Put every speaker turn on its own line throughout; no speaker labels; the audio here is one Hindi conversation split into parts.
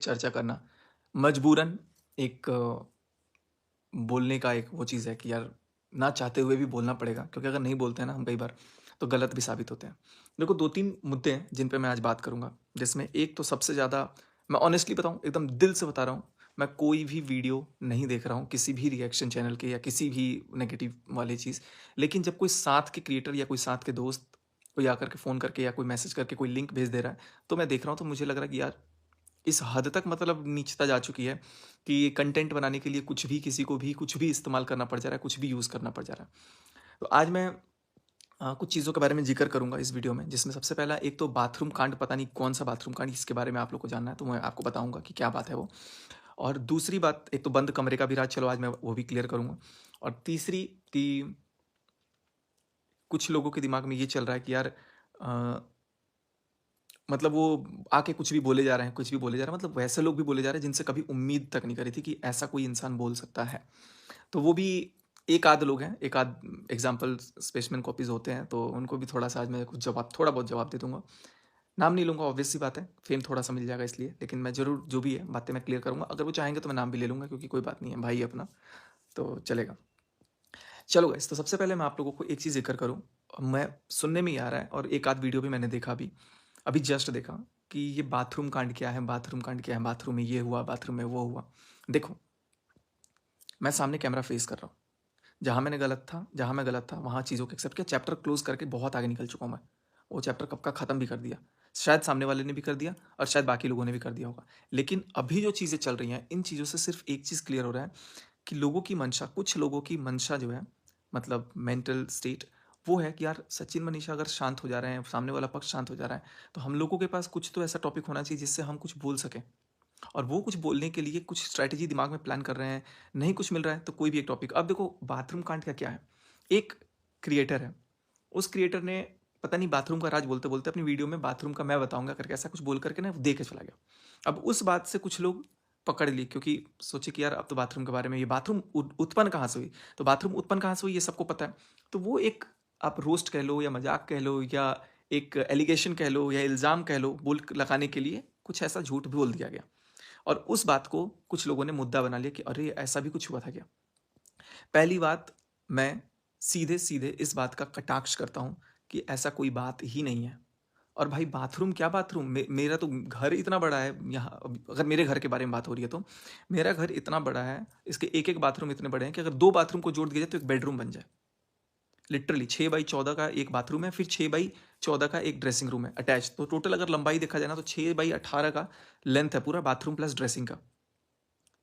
चर्चा करना मजबूरन एक बोलने का एक वो चीज़ है कि यार ना चाहते हुए भी बोलना पड़ेगा, क्योंकि अगर नहीं बोलते हैं ना हम कई बार तो गलत भी साबित होते हैं। देखो 2-3 मुद्दे हैं जिन पे मैं आज बात करूँगा, जिसमें एक तो सबसे ज़्यादा मैं ऑनेस्टली बताऊँ, एकदम दिल से बता रहा हूँ, मैं कोई भी वीडियो नहीं देख रहा हूँ किसी भी रिएक्शन चैनल के या किसी भी नेगेटिव वाली चीज़। लेकिन जब कोई साथ के क्रिएटर या कोई साथ के दोस्त कोई आकर के फ़ोन करके या कोई मैसेज करके कोई लिंक भेज दे रहा है, तो मैं देख रहा हूँ तो मुझे लग रहा है कि यार इस हद तक मतलब नीचता जा चुकी है कि कंटेंट बनाने के लिए कुछ भी किसी को भी कुछ भी इस्तेमाल करना पड़ जा रहा है, कुछ भी यूज़ करना पड़ जा रहा है। तो आज मैं कुछ चीज़ों के बारे में ज़िक्र करूँगा इस वीडियो में, जिसमें सबसे पहला एक तो बाथरूम कांड, पता नहीं कौन-सा बाथरूम कांड, इसके बारे में आप लोग को जानना है, तो मैं आपको बताऊँगा कि क्या बात है वो। और दूसरी बात, एक तो बंद कमरे का भी राज, चलो आज मैं वो भी क्लियर करूँगा। और तीसरी कि कुछ लोगों के दिमाग में ये चल रहा है कि यार अ, मतलब वो आके कुछ भी बोले जा रहे हैं, कुछ भी बोले जा रहे हैं, मतलब वैसे लोग भी बोले जा रहे हैं जिनसे कभी उम्मीद तक नहीं करी थी कि ऐसा कोई इंसान बोल सकता है। तो वो भी एक आध लोग हैं, एक आध एग्ज़ाम्पल स्पेसिमेन कॉपीज़ होते हैं, तो उनको भी थोड़ा-सा आज मैं कुछ जवाब, थोड़ा बहुत जवाब दे दूँगा। नाम नहीं लूँगा, ऑब्वियस सी बात है, फ़ेम थोड़ा-सा मिल जाएगा इसलिए, लेकिन मैं ज़रूर जो भी है बातें मैं क्लियर करूँगा। अगर वो चाहेंगे तो मैं नाम भी ले लूँगा, क्योंकि कोई बात नहीं है, भाई है अपना, तो चलेगा। चलो गाइस, तो सबसे पहले मैं आप लोगों को एक चीज़ ज़िक्र करूँ, मैं सुनने में ही आ रहा है और एक आध वीडियो भी मैंने देखा अभी, अभी जस्ट देखा कि ये बाथरूम कांड क्या है, बाथरूम कांड क्या है, बाथरूम में ये हुआ, बाथरूम में वो हुआ। देखो, मैं सामने कैमरा फेस कर रहा हूँ। जहाँ मैंने गलत था, जहाँ मैं गलत था, वहाँ चीज़ों को एक्सेप्ट किया, चैप्टर क्लोज़ करके बहुत आगे निकल चुका हूँ मैं। वो चैप्टर कब का ख़त्म भी कर दिया। शायद सामने वाले ने भी कर दिया और शायद बाकी लोगों ने भी कर दिया होगा। लेकिन अभी जो चीज़ें चल रही हैं, इन चीज़ों से सिर्फ़ एक चीज़ क्लियर हो रहा है कि लोगों की मंशा, कुछ लोगों की मंशा जो है, मतलब मेंटल स्टेट, वो है कि यार सचिन मनीषा अगर शांत हो जा रहे हैं, सामने वाला पक्ष शांत हो जा रहा है, तो हम लोगों के पास कुछ तो ऐसा टॉपिक होना चाहिए जिससे हम कुछ बोल सकें। और वो कुछ बोलने के लिए कुछ स्ट्रैटेजी दिमाग में प्लान कर रहे हैं, नहीं कुछ मिल रहा है तो कोई भी एक टॉपिक। अब देखो बाथरूम कांड का क्या है, एक क्रिएटर है, उस क्रिएटर ने पता नहीं बाथरूम का राज बोलते बोलते अपनी वीडियो में बाथरूम का मैं बताऊंगा करके ऐसा कुछ बोल करके ना दे के चला गया। अब उस बात से कुछ लोग पकड़ ली, क्योंकि सोचे कि यार अब तो बाथरूम के बारे में, ये बाथरूम उत्पन्न कहाँ से हुई, तो बाथरूम उत्पन्न कहाँ से हुई ये सबको पता है। तो वो एक, आप रोस्ट कह लो या मजाक कह लो या एक एलिगेशन कह लो या इल्ज़ाम कह लो, बोल लगाने के लिए कुछ ऐसा झूठ बोल दिया गया। और उस बात को कुछ लोगों ने मुद्दा बना लिया कि अरे ऐसा भी कुछ हुआ था क्या। पहली बात, मैं सीधे सीधे इस बात का कटाक्ष करता हूँ कि ऐसा कोई बात ही नहीं है। और भाई बाथरूम क्या बाथरूम, मेरा तो घर इतना बड़ा है यहाँ, अगर मेरे घर के बारे में बात हो रही है तो मेरा घर इतना बड़ा है, इसके एक एक बाथरूम इतने बड़े हैं कि अगर दो बाथरूम को जोड़ दिया जाए तो एक बेडरूम बन जाए। लिटरली 6x14 का एक बाथरूम है, फिर 6x14 का एक ड्रेसिंग रूम है अटैच, तो टोटल अगर लंबाई देखा जाए ना तो 6x18 का लेंथ है पूरा बाथरूम प्लस ड्रेसिंग का।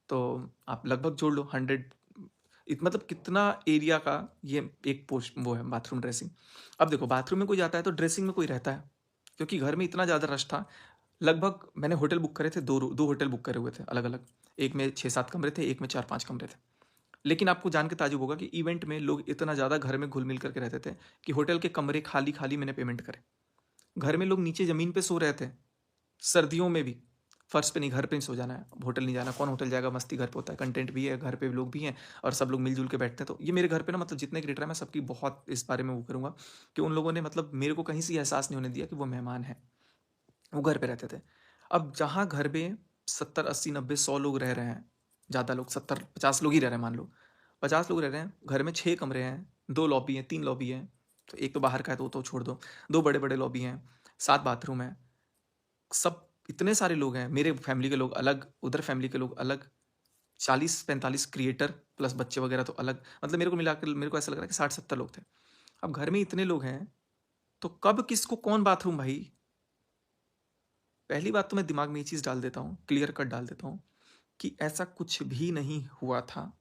तो आप लगभग जोड़ लो 100, मतलब कितना एरिया का ये एक पोस्ट वो है बाथरूम ड्रेसिंग। अब देखो बाथरूम में कोई जाता है तो ड्रेसिंग में कोई रहता है, क्योंकि घर में इतना ज़्यादा रश था। लगभग मैंने होटल बुक करे थे, दो होटल बुक करे हुए थे अलग अलग, एक में 6-7 कमरे थे, एक में 4-5 कमरे थे। लेकिन आपको जान के ताजुब होगा कि इवेंट में लोग इतना ज़्यादा घर में घुल मिल करके रहते थे कि होटल के कमरे खाली खाली मैंने पेमेंट करे। घर में लोग नीचे ज़मीन पे सो रहे थे, सर्दियों में भी। फर्श पे नहीं, घर पे नहीं सो जाना है, होटल नहीं जाना, कौन होटल जाएगा, मस्ती घर पे होता है, कंटेंट भी है, घर पे लोग भी हैं और सब लोग मिलजुल के बैठते हैं। तो ये मेरे घर पे ना, मतलब जितने क्रिएटर हैं मैं सबकी बहुत इस बारे में वो करूँगा कि उन लोगों ने मतलब मेरे को कहीं से ये एहसास नहीं होने दिया कि वो मेहमान हैं, वो घर पे रहते थे। अब जहाँ घर में 70, 80, 90, 100 लोग रह रहे हैं, ज़्यादा लोग 70-50 लोग ही रह रहे हैं, मान लो 50 लोग रह रहे हैं, घर में 6 कमरे हैं, 2 लॉबी हैं, 3 लॉबी हैं, तो एक तो बाहर का है तो छोड़ दो, 2 बड़े बड़े लॉबी हैं, 7 बाथरूम है, सब इतने सारे लोग हैं, मेरे फैमिली के लोग अलग, उधर फैमिली के लोग अलग, 40-45 क्रिएटर प्लस बच्चे वगैरह तो अलग, मतलब मेरे को मिलाकर मेरे को ऐसा लग रहा है कि 60-70 लोग थे। अब घर में इतने लोग हैं तो कब किसको कौन बाथरूम भाई। पहली बात तो मैं दिमाग में ये चीज़ डाल देता हूँ, क्लियर कट डाल देता हूँ कि ऐसा कुछ भी नहीं हुआ था,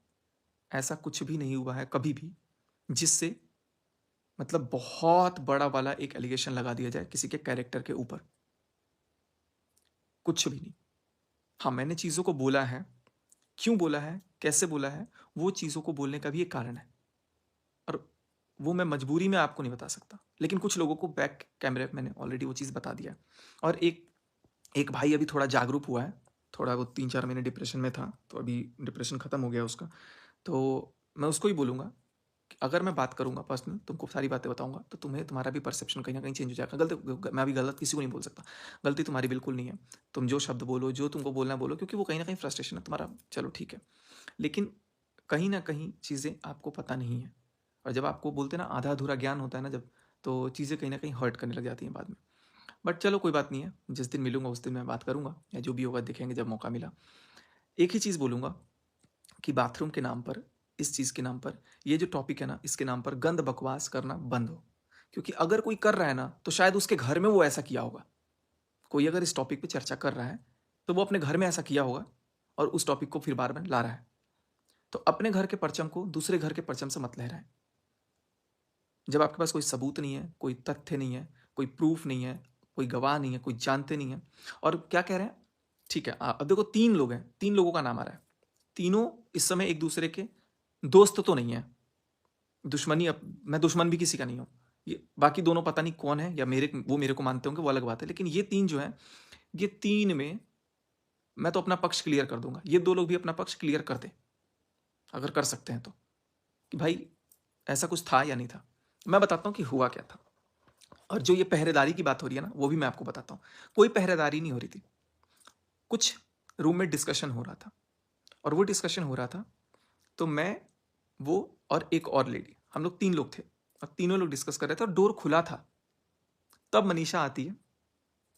ऐसा कुछ भी नहीं हुआ है कभी भी, जिससे मतलब बहुत बड़ा वाला एक एलिगेशन लगा दिया जाए किसी के कैरेक्टर के ऊपर। कुछ भी नहीं। हाँ, मैंने चीज़ों को बोला है, क्यों बोला है, कैसे बोला है, वो चीज़ों को बोलने का भी एक कारण है, और वो मैं मजबूरी में आपको नहीं बता सकता, लेकिन कुछ लोगों को बैक कैमरे मैंने ऑलरेडी वो चीज़ बता दिया है। और एक एक भाई अभी थोड़ा जागरूक हुआ है, थोड़ा वो 3-4 महीने डिप्रेशन में था, तो अभी डिप्रेशन ख़त्म हो गया उसका, तो मैं उसको ही बोलूँगा अगर मैं बात करूंगा पर्सनल, तुमको सारी बातें बताऊंगा, तो तुम्हें तुम्हारा भी परसेप्शन कहीं ना कहीं चेंज हो जाएगा। मैं भी गलत किसी को नहीं बोल सकता, गलती तुम्हारी बिल्कुल नहीं है। तुम जो शब्द बोलो, जो तुमको बोलना है बोलो, क्योंकि वो कहीं ना कहीं फ्रस्ट्रेशन है तुम्हारा, चलो ठीक है। लेकिन कहीं ना कहीं चीज़ें आपको पता नहीं है, और जब आपको बोलते हैं ना आधा अधूरा ज्ञान होता है ना जब, तो चीज़ें कहीं ना कहीं हर्ट करने लग जाती हैं बाद में। बट चलो कोई बात नहीं है, जिस दिन मिलूंगा उस दिन मैं बात करूंगा, या जो भी होगा देखेंगे जब मौका मिला। एक ही चीज़ बोलूंगा कि बाथरूम के नाम पर, इस चीज़ के नाम पर, ये जो टॉपिक है ना, इसके नाम पर गंद बकवास करना बंद हो। क्योंकि अगर कोई कर रहा है ना, तो शायद उसके घर में वो ऐसा किया होगा। कोई अगर इस टॉपिक पे चर्चा कर रहा है, तो वो अपने घर में ऐसा किया होगा, और उस टॉपिक को फिर बार बार ला रहा है। तो अपने घर के परचम को दूसरे घर के परचम से मत लहराएं। जब आपके पास कोई सबूत नहीं है, कोई तथ्य नहीं है, कोई प्रूफ नहीं है, कोई गवाह नहीं है, कोई जानते नहीं है, और क्या कह रहे हैं, ठीक है, अब देखो 3 लोग हैं, 3 लोगों का नाम आ रहा है, तीनों इस समय एक दूसरे के दोस्त तो नहीं है, दुश्मनी, अब मैं दुश्मन भी किसी का नहीं हूँ, ये बाकी दोनों पता नहीं कौन है, या वो मेरे को मानते होंगे, वो अलग बात है। लेकिन ये 3 जो है, ये 3 में मैं तो अपना पक्ष क्लियर कर दूंगा, ये 2 लोग भी अपना पक्ष क्लियर कर दे, अगर कर सकते हैं तो, कि भाई ऐसा कुछ था या नहीं था। मैं बताता हूँ कि हुआ क्या था। और जो ये पहरेदारी की बात हो रही है ना, वो भी मैं आपको बताता हूँ। कोई पहरेदारी नहीं हो रही थी, कुछ रूम में डिस्कशन हो रहा था, और वो डिस्कशन हो रहा था, तो मैं, वो और एक और लेडी, हम लोग 3 लोग थे, और तीनों लोग डिस्कस कर रहे थे, और डोर खुला था। तब मनीषा आती है,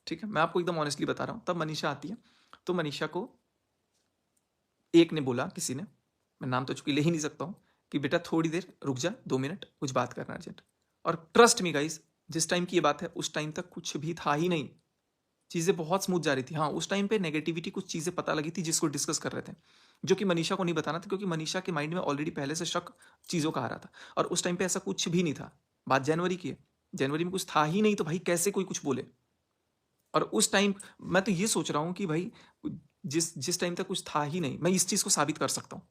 ठीक है, मैं आपको एकदम ऑनेस्टली बता रहा हूँ, तब मनीषा आती है। तो मनीषा को एक ने बोला, किसी ने, मैं नाम तो चूंकि ले ही नहीं सकता हूँ, कि बेटा थोड़ी देर रुक जा, 2 मिनट, कुछ बात करना अर्जेंट। और ट्रस्ट मी गाइस, जिस टाइम की ये बात है, उस टाइम तक कुछ भी था ही नहीं, चीज़ें बहुत स्मूथ जा रही थी। हाँ, उस टाइम पे नेगेटिविटी कुछ चीज़ें पता लगी थी, जिसको डिस्कस कर रहे थे, जो कि मनीषा को नहीं बताना था, क्योंकि मनीषा के माइंड में ऑलरेडी पहले से शक चीज़ों का आ रहा था, और उस टाइम पे ऐसा कुछ भी नहीं था। बात जनवरी की है, जनवरी में कुछ था ही नहीं, तो भाई कैसे कोई कुछ बोले। और उस टाइम मैं तो ये सोच रहा हूँ कि भाई, जिस जिस टाइम तक कुछ था ही नहीं, मैं इस चीज़ को साबित कर सकता हूँ,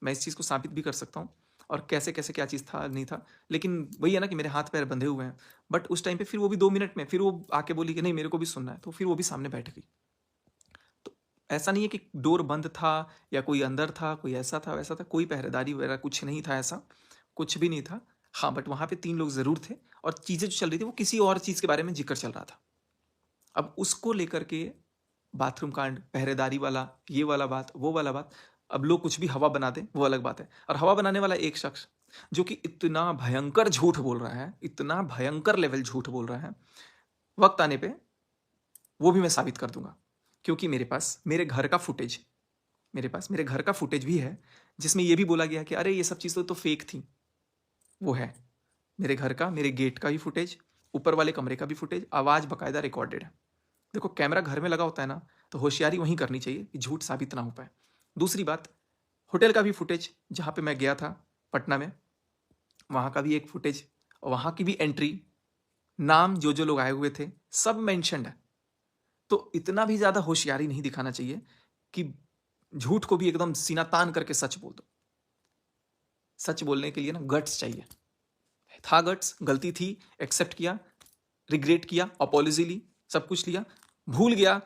मैं इस चीज़ को साबित भी कर सकता हूँ, और कैसे कैसे क्या चीज़ था नहीं था। लेकिन वही है ना कि मेरे हाथ पैर बंधे हुए हैं। बट उस टाइम पे फिर वो भी 2 मिनट में फिर वो आके बोली कि नहीं मेरे को भी सुनना है, तो फिर वो भी सामने बैठ गई। तो ऐसा नहीं है कि डोर बंद था, या कोई अंदर था, कोई ऐसा था वैसा था, कोई पहरेदारी वगैरह कुछ नहीं था, ऐसा कुछ भी नहीं था। हाँ, बट वहाँ पे 3 लोग ज़रूर थे, और चीज़ें जो चल रही थी वो किसी और चीज़ के बारे में जिक्र चल रहा था। अब उसको लेकर के बाथरूम कांड, पहरेदारी वाला, ये वाला बात, वो वाला बात, अब लोग कुछ भी हवा बना दें, वो अलग बात है। और हवा बनाने वाला एक शख्स, जो कि इतना भयंकर झूठ बोल रहा है, इतना भयंकर लेवल झूठ बोल रहा है, वक्त आने पे वो भी मैं साबित कर दूंगा। क्योंकि मेरे पास मेरे घर का फुटेज भी है, जिसमें ये भी बोला गया कि अरे ये सब चीज़ तो फेक थी। वो है मेरे घर का, मेरे गेट का भी फुटेज, ऊपर वाले कमरे का भी फुटेज, आवाज़ बाकायदा रिकॉर्डेड है। देखो, कैमरा घर में लगा होता है ना, तो होशियारी वहीं करनी चाहिए कि झूठ साबित ना हो पाए। दूसरी बात, होटल का भी फुटेज, जहाँ पे मैं गया था पटना में, वहाँ का भी एक फुटेज, वहाँ की भी एंट्री, नाम जो जो लोग आए हुए थे, सब मेंशन्ड है। तो इतना भी ज़्यादा होशियारी नहीं दिखाना चाहिए कि झूठ को भी एकदम सीना तान करके सच बोल दो। सच बोलने के लिए ना गट्स चाहिए। था गट्स, गलती थी, एक्सेप्ट किया, रिग्रेट किया, अपॉलॉजी ली, सब कुछ लिया, भूल गया,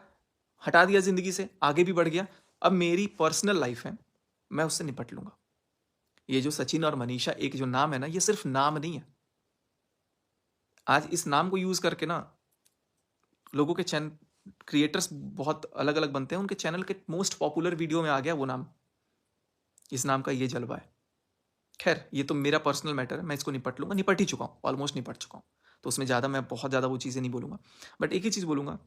हटा दिया जिंदगी से, आगे भी बढ़ गया। अब मेरी पर्सनल लाइफ है, मैं उससे निपट लूंगा। ये जो सचिन और मनीषा एक जो नाम है ना, ये सिर्फ नाम नहीं है। आज इस नाम को यूज करके ना, लोगों के चैनल, क्रिएटर्स बहुत अलग अलग बनते हैं, उनके चैनल के मोस्ट पॉपुलर वीडियो में आ गया वो नाम। इस नाम का ये जलवा है। खैर, ये तो मेरा पर्सनल मैटर है, मैं इसको निपट लूंगा, निपट ही चुका हूँ, ऑलमोस्ट निपट चुका हूँ। तो उसमें ज़्यादा मैं बहुत ज़्यादा वो चीज़ें नहीं बोलूंगा। बट एक ही चीज़ बोलूंगा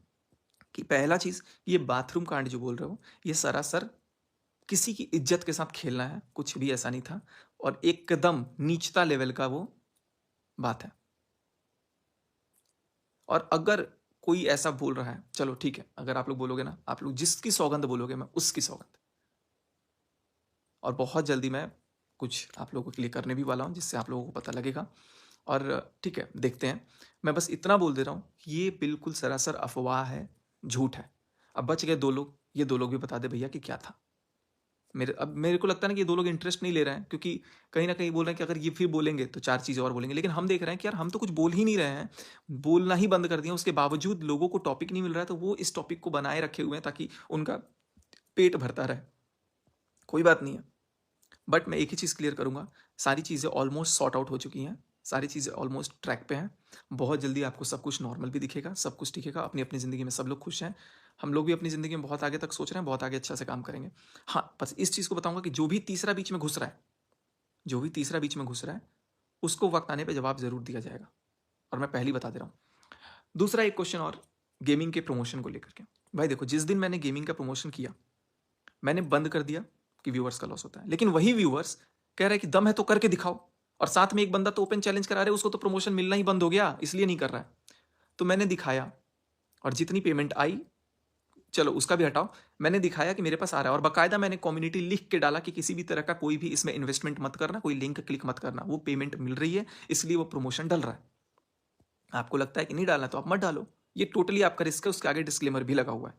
कि पहला चीज़, ये बाथरूम कांड जो बोल रहे हो, ये सरासर किसी की इज्जत के साथ खेलना है, कुछ भी ऐसा नहीं था, और एकदम नीचता लेवल का वो बात है। और अगर कोई ऐसा बोल रहा है, चलो ठीक है, अगर आप लोग बोलोगे ना, आप लोग जिसकी सौगंध बोलोगे, मैं उसकी सौगंध। और बहुत जल्दी मैं कुछ आप लोगों के लिए करने भी वाला हूँ, जिससे आप लोगों को पता लगेगा। और ठीक है, देखते हैं। मैं बस इतना बोल दे रहा हूँ, ये बिल्कुल सरासर अफवाह है, झूठ है। अब बच गए 2 लोग, ये 2 लोग भी बता दे भैया कि क्या था। मेरे को लगता है ना कि ये 2 लोग इंटरेस्ट नहीं ले रहे हैं, क्योंकि कहीं ना कहीं बोल रहे हैं कि अगर ये फिर बोलेंगे तो 4 चीज़ें और बोलेंगे। लेकिन हम देख रहे हैं कि यार हम तो कुछ बोल ही नहीं रहे हैं, बोलना ही बंद कर दिया, उसके बावजूद लोगों को टॉपिक नहीं मिल रहा है, तो वो इस टॉपिक को बनाए रखे हुए हैं ताकि उनका पेट भरता रहे। कोई बात नहीं है, बट मैं एक ही चीज़ क्लियर करूँगा, सारी चीज़ें ऑलमोस्ट सॉर्ट आउट हो चुकी हैं, सारी चीज़ें ऑलमोस्ट ट्रैक पे हैं। बहुत जल्दी आपको सब कुछ नॉर्मल भी दिखेगा, सब कुछ दिखेगा, अपनी-अपनी ज़िंदगी में सब लोग खुश हैं। हम लोग भी अपनी ज़िंदगी में बहुत आगे तक सोच रहे हैं, बहुत आगे अच्छा से काम करेंगे। हाँ, बस इस चीज़ को बताऊँगा कि जो भी तीसरा बीच में घुस रहा है, जो भी तीसरा बीच में घुस रहा है, उसको वक़्त आने पे जवाब ज़रूर दिया जाएगा, और मैं पहले ही बता दे रहा हूँ। दूसरा एक क्वेश्चन और गेमिंग के प्रमोशन को लेकर के। भाई देखो, जिस दिन मैंने गेमिंग का प्रमोशन किया, मैंने बंद कर दिया कि व्यूअर्स का लॉस होता है, लेकिन वही व्यूअर्स कह रहे हैं कि दम है तो करके दिखाओ, और साथ में एक बंदा तो ओपन चैलेंज करा रहे, उसको तो प्रमोशन मिलना ही बंद हो गया, इसलिए नहीं कर रहा है। तो मैंने दिखाया, और जितनी पेमेंट आई, चलो उसका भी हटाओ, मैंने दिखाया कि मेरे पास आ रहा है, और बाकायदा मैंने कम्युनिटी लिख के डाला कि किसी भी तरह का कोई भी इसमें इन्वेस्टमेंट मत करना, कोई लिंक क्लिक मत करना, वो पेमेंट मिल रही है इसलिए वो प्रमोशन डल रहा है। आपको लगता है कि नहीं डालना तो आप मत डालो, ये टोटली आपका रिस्क है, उसके आगे डिस्क्लेमर भी लगा हुआ है।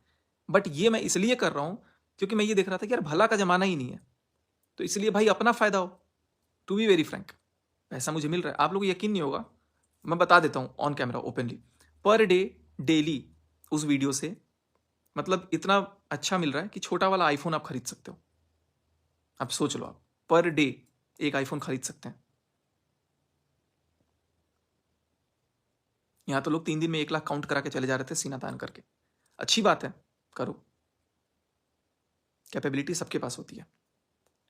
बट ये मैं इसलिए कर रहा हूं क्योंकि मैं ये देख रहा था कि यार भला का जमाना ही नहीं है, तो इसलिए भाई अपना फायदा हो। टू बी वेरी फ्रैंक, पैसा मुझे मिल रहा है, आप लोगों को यकीन नहीं होगा, मैं बता देता हूँ on camera openly, per day daily उस वीडियो से मतलब इतना अच्छा मिल रहा है कि छोटा वाला आईफोन आप खरीद सकते हो। आप सोच लो, आप पर डे एक आईफोन खरीद सकते हैं। यहां तो लोग 3 दिन में 1 लाख काउंट करा के चले जा रहे थे सीना तान करके। अच्छी बात है, करो, कैपेबिलिटी सबके पास होती है,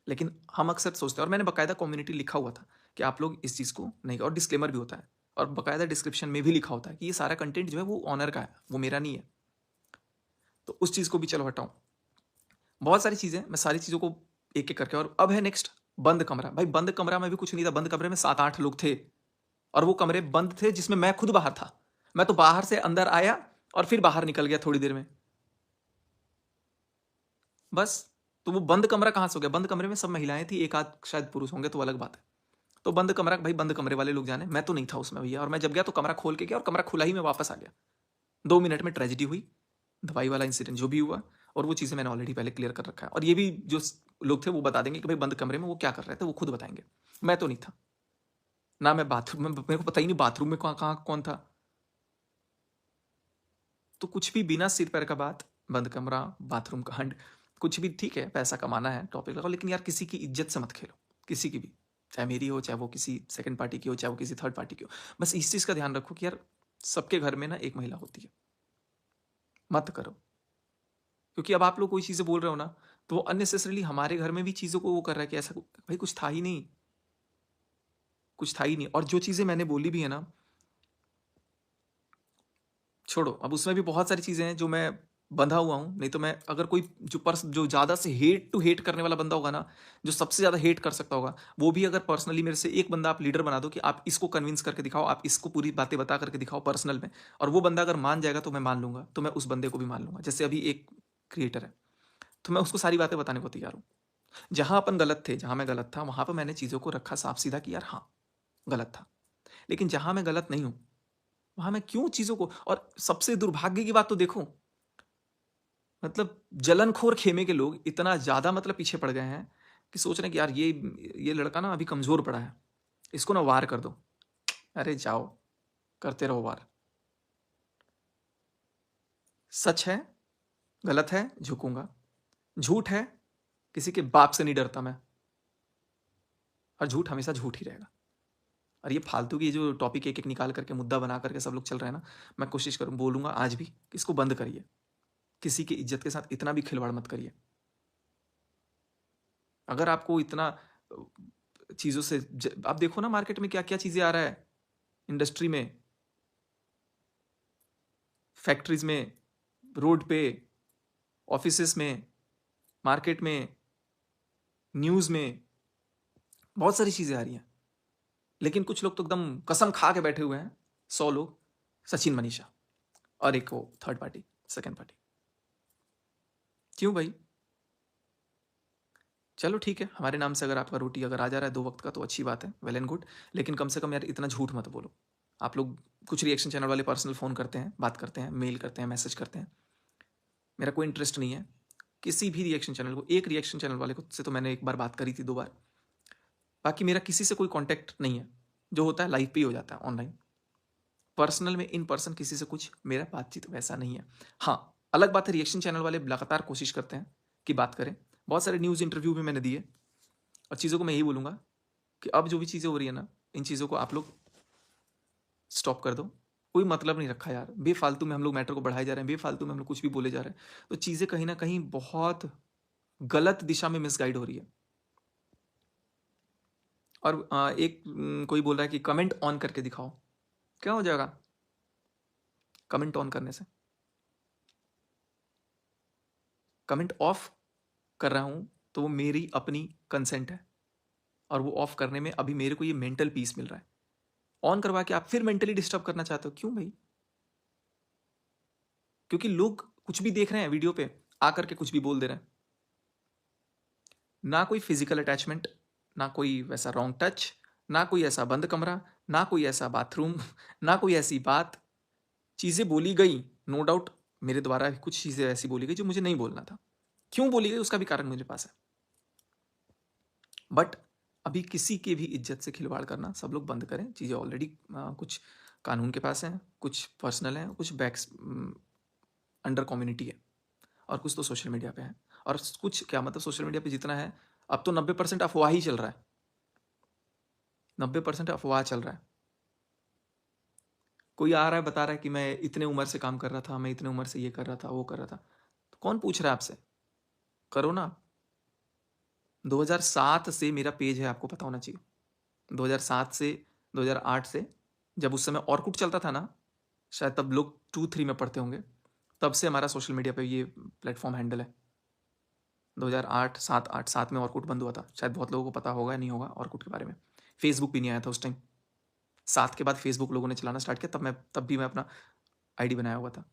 लेकिन हम अक्सर सोचते हैं, और मैंने बकायदा कम्युनिटी लिखा हुआ था कि आप लोग इस चीज़ को नहीं, और डिस्क्लेमर भी होता है, और बकायदा डिस्क्रिप्शन में भी लिखा होता है कि ये सारा कंटेंट जो है वो ऑनर का है, वो मेरा नहीं है। तो उस चीज़ को भी चलो हटाऊं, बहुत सारी चीज़ें, मैं सारी चीज़ों को एक एक करके, और अब है नेक्स्ट बंद कमरा। भाई बंद कमरा में भी कुछ नहीं था, बंद कमरे में 7-8 लोग थे, और वो कमरे बंद थे जिसमें मैं खुद बाहर था। मैं तो बाहर से अंदर आया और फिर बाहर निकल गया थोड़ी देर में, बस। तो वो बंद कमरा कहां से हो गया? बंद कमरे में सब महिलाएं थी, एक आध शायद पुरुष होंगे तो अलग बात है। तो बंद कमरा, भाई बंद कमरे वाले लोग जाने, मैं तो नहीं था उसमें भैया, और मैं जब गया तो कमरा खोल के गया, और कमरा खुला ही मैं वापस आ गया। 2 मिनट में ट्रेजिडी हुई, दवाई वाला इंसिडेंट जो भी हुआ, और वो चीज़ें मैंने ऑलरेडी पहले क्लियर कर रखा है, और ये भी जो लोग थे वो बता देंगे कि भाई बंद कमरे में वो क्या कर रहे थे, वो खुद बताएंगे। मैं तो नहीं था ना, मैं बाथरूम में, मेरे को पता ही नहीं बाथरूम में कहाँ कहाँ कौन था। तो कुछ भी बिना सिर पैर का बात, बंद कमरा, बाथरूम कांड, कुछ भी ठीक है, पैसा कमाना है, टॉपिक लगाओ, लेकिन यार किसी की इज्जत से मत खेलो, किसी की भी, चाहे मेरी हो, चाहे वो किसी सेकंड पार्टी की हो, चाहे वो किसी थर्ड पार्टी की हो। बस इस चीज़ का ध्यान रखो कि यार सबके घर में ना एक महिला होती है, मत करो। क्योंकि अब आप लोग कोई चीज़ें बोल रहे हो ना, तो वो अननेसेसरीली हमारे घर में भी चीज़ों को वो कर रहा है कि ऐसा भाई कुछ था ही नहीं, कुछ था ही नहीं। और जो चीज़ें मैंने बोली भी है ना, छोड़ो, अब उसमें भी बहुत सारी चीज़ें हैं जो मैं बंधा हुआ हूँ, नहीं तो मैं अगर कोई जो ज़्यादा से हेट टू हेट करने वाला बंदा होगा ना, जो सबसे ज़्यादा हेट कर सकता होगा, वो भी अगर पर्सनली मेरे से एक बंदा आप लीडर बना दो कि आप इसको कन्विंस करके दिखाओ, आप इसको पूरी बातें बता करके दिखाओ पर्सनल में, और वो बंदा अगर मान जाएगा तो मैं मान लूंगा, तो मैं उस बंदे को भी मान लूंगा। जैसे अभी एक क्रिएटर है, तो मैं उसको सारी बातें बताने को तैयार हूँ। जहां अपन गलत थे, जहां मैं गलत था, वहां पर मैंने चीज़ों को रखा साफ सीधा कि यार हाँ, गलत था। लेकिन जहां मैं गलत नहीं हूं, वहां मैं क्यों चीज़ों को, और सबसे दुर्भाग्य की बात तो देखो, मतलब जलनखोर खेमे के लोग इतना ज़्यादा मतलब पीछे पड़ गए हैं कि सोच रहे हैं कि यार ये लड़का ना अभी कमज़ोर पड़ा है, इसको ना वार कर दो। अरे जाओ, करते रहो वार। सच है, गलत है, झुकूंगा। झूठ है, किसी के बाप से नहीं डरता मैं, और झूठ हमेशा झूठ ही रहेगा। और ये फालतू की जो टॉपिक एक एक निकाल करके मुद्दा बना करके सब लोग चल रहे हैं ना, मैं कोशिश करूँ, बोलूंगा आज भी कि इसको बंद करिए, किसी की इज्जत के साथ इतना भी खिलवाड़ मत करिए। अगर आपको इतना चीज़ों से आप देखो ना मार्केट में क्या क्या चीज़ें आ रहा है, इंडस्ट्री में, फैक्ट्रीज में, रोड पे, ऑफिसेस में, मार्केट में, न्यूज़ में, बहुत सारी चीज़ें आ रही हैं। लेकिन कुछ लोग तो एकदम कसम खा के बैठे हुए हैं, 100 लोग, सचिन मनीषा, और एक वो थर्ड पार्टी, सेकंड पार्टी। क्यों भाई? चलो ठीक है, हमारे नाम से अगर आपका रोटी अगर आ जा रहा है 2 वक्त का तो अच्छी बात है, वेल एंड गुड, लेकिन कम से कम यार इतना झूठ मत बोलो। आप लोग कुछ रिएक्शन चैनल वाले पर्सनल फ़ोन करते हैं, बात करते हैं, मेल करते हैं, मैसेज करते हैं, मेरा कोई इंटरेस्ट नहीं है किसी भी रिएक्शन चैनल को। एक रिएक्शन चैनल वाले को से तो मैंने एक बार बात करी थी, 2 बार, बाकी मेरा किसी से कोई कॉन्टैक्ट नहीं है। जो होता है लाइव पे ही हो जाता है, ऑनलाइन। पर्सनल में, इन पर्सन किसी से कुछ मेरा बातचीत वैसा नहीं है। हाँ, अलग बात है, रिएक्शन चैनल वाले लगातार कोशिश करते हैं कि बात करें, बहुत सारे न्यूज़ इंटरव्यू भी मैंने दिए, और चीज़ों को मैं यही बोलूँगा कि अब जो भी चीज़ें हो रही है ना, इन चीज़ों को आप लोग स्टॉप कर दो। कोई मतलब नहीं रखा यार, बेफालतू में हम लोग मैटर को बढ़ाए जा रहे हैं, बेफालतू में हम लोग कुछ भी बोले जा रहे हैं, तो चीज़ें कहीं ना कहीं बहुत गलत दिशा में मिसगाइड हो रही है। और कोई बोल रहा है कि कमेंट ऑन करके दिखाओ। क्या हो जाएगा कमेंट ऑन करने से? कमेंट ऑफ कर रहा हूं तो वो मेरी अपनी कंसेंट है, और वो ऑफ करने में अभी मेरे को ये मेंटल पीस मिल रहा है। ऑन करवा के आप फिर मेंटली डिस्टर्ब करना चाहते हो, क्यों भाई? क्योंकि लोग कुछ भी देख रहे हैं वीडियो पे, आकर के कुछ भी बोल दे रहे हैं। ना कोई फिजिकल अटैचमेंट, ना कोई वैसा रॉन्ग टच, ना कोई ऐसा बंद कमरा, ना कोई ऐसा बाथरूम, ना कोई ऐसी बात। चीज़ें बोली गई, नो डाउट मेरे द्वारा कुछ चीज़ें ऐसी बोली गई जो मुझे नहीं बोलना था। क्यों बोली गई उसका भी कारण मेरे पास है। बट अभी किसी के भी इज्जत से खिलवाड़ करना सब लोग बंद करें। चीज़ें ऑलरेडी कुछ कानून के पास हैं, कुछ पर्सनल हैं, कुछ बैक्स अंडर कम्युनिटी है, और कुछ तो सोशल मीडिया पे है। और कुछ क्या मतलब, सोशल मीडिया पे जितना है अब तो 90% अफवाह ही चल रहा है। 90% अफवाह चल रहा है। कोई आ रहा है बता रहा है कि मैं इतने उम्र से काम कर रहा था, मैं इतने उम्र से ये कर रहा था, वो कर रहा था। तो कौन पूछ रहा है आपसे? करो ना। 2007 से मेरा पेज है, आपको पता होना चाहिए। 2007 से 2008 से, जब उस समय ऑर्कुट चलता था ना, शायद तब लोग 2-3 में पढ़ते होंगे, तब से हमारा सोशल मीडिया पे ये प्लेटफॉर्म हैंडल है। 2008 7 8 7 में ऑर्कुट बंद हुआ था, शायद बहुत लोगों को पता होगा या नहीं होगा ऑर्कुट के बारे में। फेसबुक भी नहीं आया था उस टाइम। 7 के बाद फेसबुक लोगों ने चलाना स्टार्ट किया, तब भी मैं अपना आईडी बनाया हुआ था।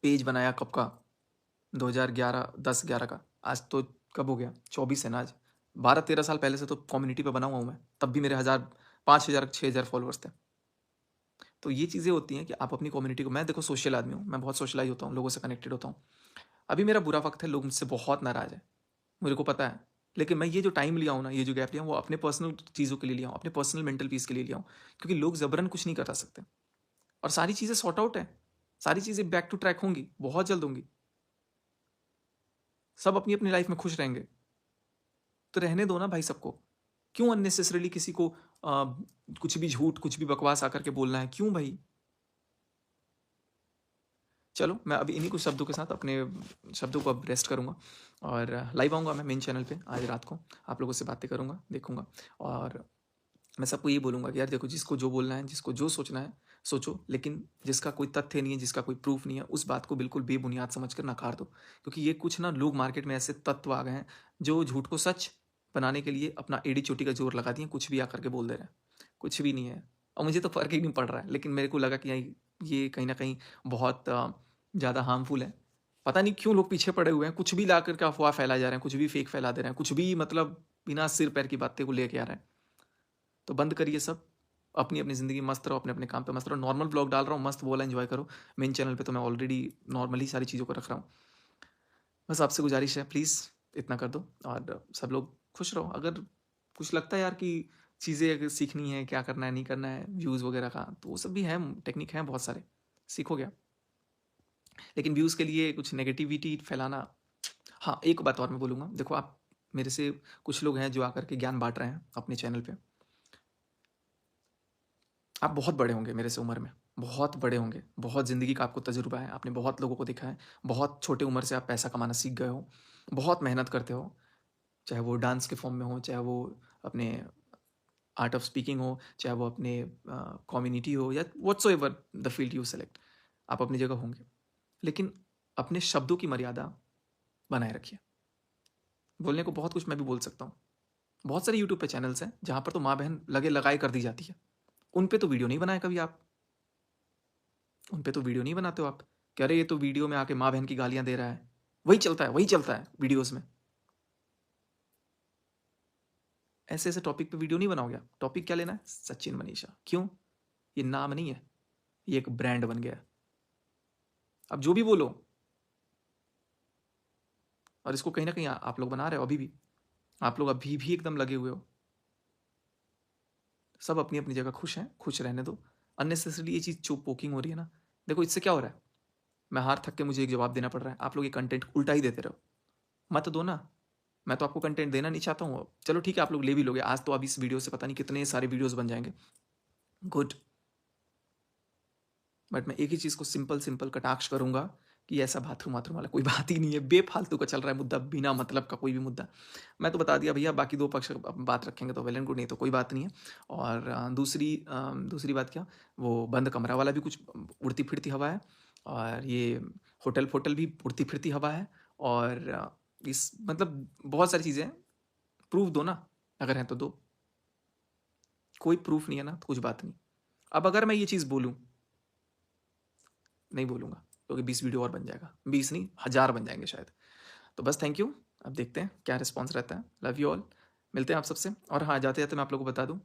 पेज बनाया कब का? 2011 10-11 का। आज तो कब हो गया, 24 है ना आज। 12-13 साल पहले से तो कम्युनिटी पे बना हुआ हूँ मैं। तब भी मेरे 1000 5,000 6,000 फॉलोअर्स थे। तो ये चीज़ें होती हैं कि आप अपनी कम्युनिटी को, मैं देखो सोशल आदमी हूँ, मैं बहुत सोशलाइज होता हूँ, लोगों से कनेक्टेड होता हूँ। अभी मेरा बुरा वक्त है, लोग मुझसे बहुत नाराज है, मुझे को पता है। लेकिन मैं ये जो टाइम लिया हूँ ना, ये जो गैप लिया हूँ, वो अपने पर्सनल चीज़ों के लिए लिया हूँ, अपने पर्सनल मेंटल पीस के लिए लिया हूँ। क्योंकि लोग जबरन कुछ नहीं करा सकते, और सारी चीज़ें सॉर्ट आउट है। सारी चीज़ें बैक टू ट्रैक होंगी, बहुत जल्द होंगी। सब अपनी अपनी लाइफ में खुश रहेंगे, तो रहने दो ना भाई सबको। क्यों अननेसेसरीली किसी को कुछ भी झूठ, कुछ भी बकवास आकर के बोलना है, क्यों भाई? चलो, मैं अभी इन्हीं कुछ शब्दों के साथ अपने शब्दों को अब रेस्ट करूँगा, और लाइव आऊँगा मैं मेन चैनल पे आज रात को, आप लोगों से बातें करूँगा, देखूँगा। और मैं सबको ये बोलूँगा कि यार देखो, जिसको जो बोलना है, जिसको जो सोचना है सोचो, लेकिन जिसका कोई तथ्य नहीं है, जिसका कोई प्रूफ नहीं है, उस बात को बिल्कुल बेबुनियाद समझ कर नकार दो। क्योंकि ये कुछ ना लोग मार्केट में ऐसे तत्व आ गए हैं जो झूठ को सच बनाने के लिए अपना एड़ी चोटी का जोर लगा दिए, कुछ भी आकर के बोल दे रहे हैं। कुछ भी नहीं है, और मुझे तो फ़र्क ही नहीं पड़ रहा है, लेकिन मेरे को लगा कि ये कहीं ना कहीं बहुत ज़्यादा हार्मफुल है। पता नहीं क्यों लोग पीछे पड़े हुए हैं, कुछ भी ला करके अफवाह फैला जा रहे हैं, कुछ भी फेक फैला दे रहे हैं, कुछ भी मतलब बिना सिर पैर की बातें को लेके आ रहे हैं। तो बंद करिए सब, अपनी अपनी ज़िंदगी मस्त रहो, अपने अपने काम पे मस्त रहो। नॉर्मल ब्लॉग डाल रहा हूँ, मस्त बोला एंजॉय करो। मेन चैनल पे तो मैं ऑलरेडी नॉर्मली सारी चीज़ों को रख रहा हूँ। बस आपसे गुजारिश है, प्लीज़ इतना कर दो, और सब लोग खुश रहो। अगर कुछ लगता है यार कि चीज़ें अगर सीखनी है, क्या करना है नहीं करना है, व्यूज़ वगैरह का, तो वो सब भी है, टेक्निक है बहुत सारे, सीखोगे आप। लेकिन व्यूज़ के लिए कुछ नेगेटिविटी फैलाना। हाँ, एक बात और मैं बोलूँगा, देखो आप मेरे से, कुछ लोग हैं जो आकर के ज्ञान बांट रहे हैं अपने चैनल पे। आप बहुत बड़े होंगे मेरे से उम्र में, बहुत बड़े होंगे, बहुत ज़िंदगी का आपको तजुर्बा है, आपने बहुत लोगों को देखा है, बहुत छोटे उम्र से आप पैसा कमाना सीख गए हो, बहुत मेहनत करते हो, चाहे वो डांस के फॉर्म में हो, चाहे वो अपने आर्ट ऑफ स्पीकिंग हो, चाहे वो अपने कम्युनिटी हो, या whatsoever the field you select, आप अपनी जगह होंगे। लेकिन अपने शब्दों की मर्यादा बनाए रखिए। बोलने को बहुत कुछ मैं भी बोल सकता हूँ। बहुत सारे यूट्यूब पे चैनल्स हैं जहाँ पर तो माँ बहन लगे लगाए कर दी जाती है, उन पे तो वीडियो नहीं बनाए कभी आप, उन पे तो वीडियो नहीं बनाते हो आप, कह रहे ये तो वीडियो में आके माँ बहन की गालियां दे रहा है, वही चलता है, वही चलता है वीडियोस में। ऐसे ऐसे टॉपिक पे वीडियो नहीं बनाओगे आप। टॉपिक क्या लेना है? सचिन मनीषा। क्यों? ये नाम नहीं है, ये एक ब्रांड बन गया है। अब जो भी बोलो, और इसको कहीं ना कहीं आप लोग बना रहे हो अभी भी, आप लोग अभी भी एकदम लगे हुए हो। सब अपनी अपनी जगह खुश हैं, खुश रहने दो। अननेसेसरली ये चीज़ चुप पोकिंग हो रही है ना, देखो इससे क्या हो रहा है, मैं हार थक के मुझे एक जवाब देना पड़ रहा है, आप लोग ये कंटेंट उल्टा ही देते रहो। मत दो ना, मैं तो आपको कंटेंट देना नहीं चाहता हूँ, चलो ठीक है आप लोग ले भी लोगे, आज तो अब इस वीडियो से पता नहीं कितने सारे वीडियोस बन जाएंगे, गुड। बट मैं एक ही चीज़ को सिंपल सिंपल कटाक्ष करूंगा कि ऐसा बाथरूम वाथरूम वाला कोई बात ही नहीं है, बेफालतू का चल रहा है मुद्दा, बिना मतलब का कोई भी मुद्दा। मैं तो बता दिया भैया, बाकी दो पक्ष बात रखेंगे तो वेल एंड गुड, नहीं तो कोई बात नहीं है। और दूसरी बात क्या, वो बंद कमरा वाला भी कुछ उड़ती फिरती हवा है, और ये होटल फोटल भी उड़ती फिरती हवा है, और इस मतलब बहुत सारी चीज़ें हैं। प्रूफ दो ना, अगर हैं तो दो, कोई प्रूफ नहीं है ना तो कुछ बात नहीं। अब अगर मैं ये चीज़ बोलूँ, नहीं बोलूँगा क्योंकि 20 वीडियो और बन जाएगा, 20 नहीं 1000 बन जाएंगे शायद। तो बस थैंक यू, अब देखते हैं क्या रिस्पॉन्स रहता है। लव यू ऑल, मिलते हैं आप सबसे। और हाँ, जाते जाते मैं आप लोगों को बता दूँ,